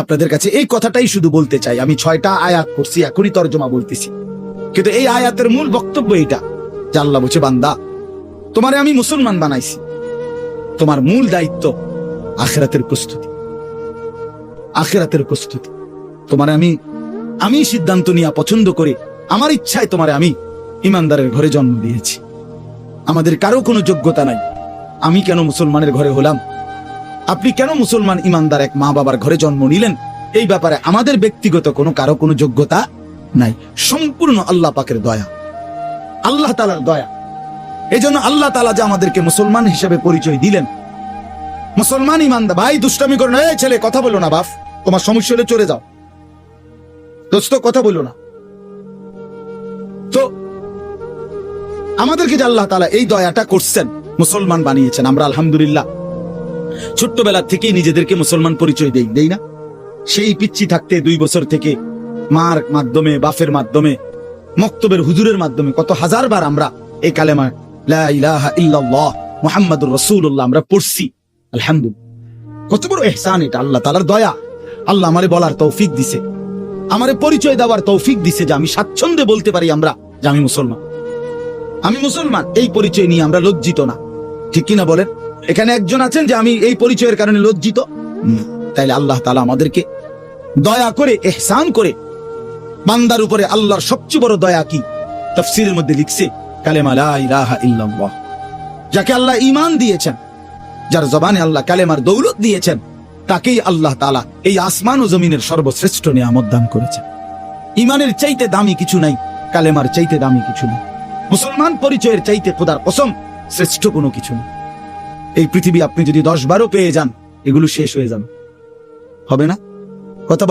আপনাদের কাছে এই কথাটাই শুধু বলতে চাই। আমি 6টা আয়াত পড়ছি, এখনই তর্জমা বলতেছি, কিন্তু এই আয়াতের মূল বক্তব্য এটা যে আল্লাহ বলছে, বান্দা তোমারে আমি মুসলমান বানাইছি, তোমার মূল দায়িত্ব আখিরাতের প্রস্তুতি। আখিরাতের প্রস্তুতি তোমারে আমি সিদ্ধান্ত নিয়ে পছন্দ করে আমার ইচ্ছায় তোমারে আমি ইমানদারের ঘরে জন্ম দিয়েছি। আমাদের কারো কোনো যোগ্যতা নাই। আমি কেন মুসলমানের ঘরে হলাম, আপনি কেন মুসলমান ইমানদার এক মা বাবার ঘরে জন্ম নিলেন, এই ব্যাপারে আমাদের ব্যক্তিগত কারো কোনো যোগ্যতা নাই। সম্পূর্ণ আল্লাহ পাকের দয়া, আল্লাহ তাআলার দয়া। এই জন্য আল্লাহ তাআলা যে আমাদেরকে মুসলমান হিসেবে পরিচয় দিলেন, মুসলমান ইমানদার। ভাই দুষ্টামি করো না, এই ছেলে কথা বলো না, বাপ তোমার সমস্যা হলে চলে যাও, দোস্ত কথা বলো না। তো আমাদেরকে যে আল্লাহ তাআলা এই দয়াটা করছেন, মুসলমান বানিয়েছেন, আমরা আলহামদুলিল্লাহ ছোট্টবেলা থেকেই নিজেদেরকে মুসলমান পরিচয় দেই না? সেই পিচ্ছি থাকতে 2 বছর থেকে মার মাধ্যমে, বাফের মাধ্যমে, মক্তবের হুজুরের মাধ্যমে কত হাজার বার আমরা এই কালেমা লা ইলাহা ইল্লাল্লাহ মুহাম্মাদুর রাসূলুল্লাহ আমরা পড়ছি। আলহামদুলিল্লাহ, কত বড় ইহসান এটা, আল্লাহ তাআলার দয়া। আল্লাহ আমারে বলার তৌফিক দিছে, আমারে পরিচয় দেওয়ার তৌফিক দিছে, যে আমি স্বাচ্ছন্দ্যে বলতে পারি আমরা যে আমি মুসলমান, আমি মুসলমান। এই পরিচয় নিয়ে আমরা লজ্জিত না, ঠিক কিনা বলেন? এখানে একজন আছেন যে আমি এই পরিচয়ের কারণে লজ্জিত? তাইলে আল্লাহ তাআলা আমাদেরকে দয়া করে, ইহসান করে, বান্দার উপরে আল্লাহর সবচেয়ে বড় দয়া কি? তাফসীরের মধ্যে লিখছে কালেমা লা ইলাহা ইল্লাল্লাহ। যাকে আল্লাহ ঈমান দিয়েছেন, যার জবানে আল্লাহ কালেমার দৌলত দিয়েছেন, তাকেই আল্লাহ তাআলা এই আসমান ও জমিনের সর্বশ্রেষ্ঠ নিয়ামত দান করেছেন। ঈমানের চাইতে দামি কিছু নাই, কালেমার চাইতে দামি কিছু নেই, মুসলমান পরিচয়ের চাইতে খোদার কসম শ্রেষ্ঠ কোনো কিছু নেই। এই পৃথিবী আপনি যদি 10-12 পেয়ে যান, এগুলো শেষ হয়ে যাবে, হবে না? কথা